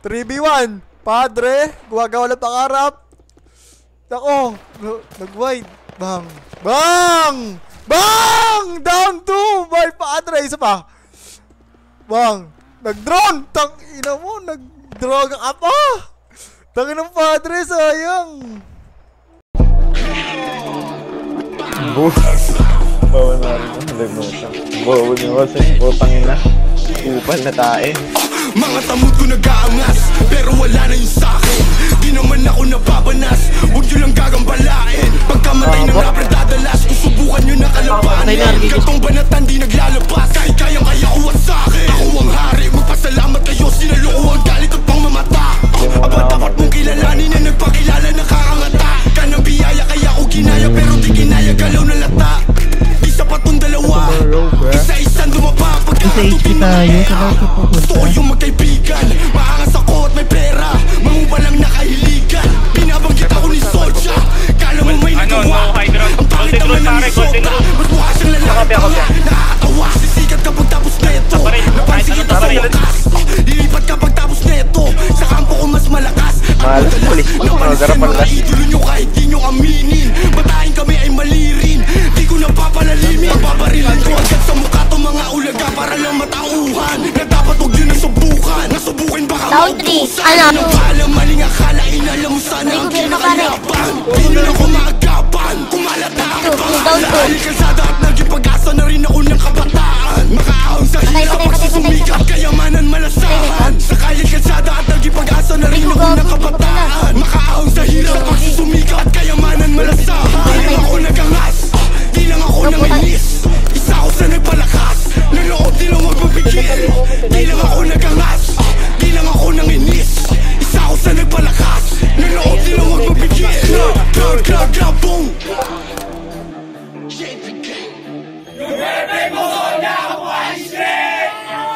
3v1. Padre, gumagawa ng pangarap. Nako, nag-wide. Bang! Bang! Bang! Down 2 by Padre. Isa pa. Bang! Nag-drone! Tangina mo, nag-drone ka pa! Tangina ng Padre, sayang! Bawal na rin ang nagmuta. Bawal na kasi putang ina. Upal na tae. Mga tamod ko nag-aangas, pero wala na yung sakin. Di naman ako nababanas, huwag nyo lang gagambalain. Pagkamatay ng rapper dadalas, kung subukan nyo na kalabanin. Gantong banatan di naglalabas, kahit kayang-kaya ko at sakin. Ako ang hari, magpasalamat kayo, sinaloko ang galit at pang mamata. Aba dapat mong kilalanin na nagpakilala nakakangata. Kanang biyaya kaya ko ginaya, pero di ginaya galaw na lata. Di sapat tong dalawa, isa-isang dumapa. Pagkakatupin mga era, gusto ko yung magkaibigan. Maangas ako at may pera, mangubal lang nakahiligan. Binabanggit ako ni Soldier, kala mo may nagawa. Ang pangit naman ng Isota, mas mukha siyang lalaki pa nga. Nakakatawa, sisikat kapag tapos neto. Napansin kita sa wakas, lilipat kapag tapos neto. Sa kampo ko mas malakas. Ang madalas, napansin mga idolo nyo kahit di nyo aminin. Batayin kami ay mali rin, di ko napapalalimin. Babarilan ko agad sa mukha to mga ulaga para lang matauhan. Na dapat huwag nyo nasubukan, nasubukin baka maubusan. Ano pala maling akala, inalam mo sana ang kinakalaban. Di nyo lang kumagapan, kumalat na ang pangalan. Dahil kalsada at naging pag-asa na rin ako ng kabataan. Makaahon sa hirap, pagsusumikat, kayamanan malasahan. Sa kaya kalsada at naging pag-asa na rin ako ng kabataan. Makaahon sa hirap, pagsusumikat, kayamanan malasahan. Di lang ako nagangas, di lang ako nanginis. Isa ako sa nagpalakas, ng loob di lang magbabigil. Di lang ako nagangas, di lang ako nanginis. Isa ako sa nagpalakas, ng loob di lang magbabigil.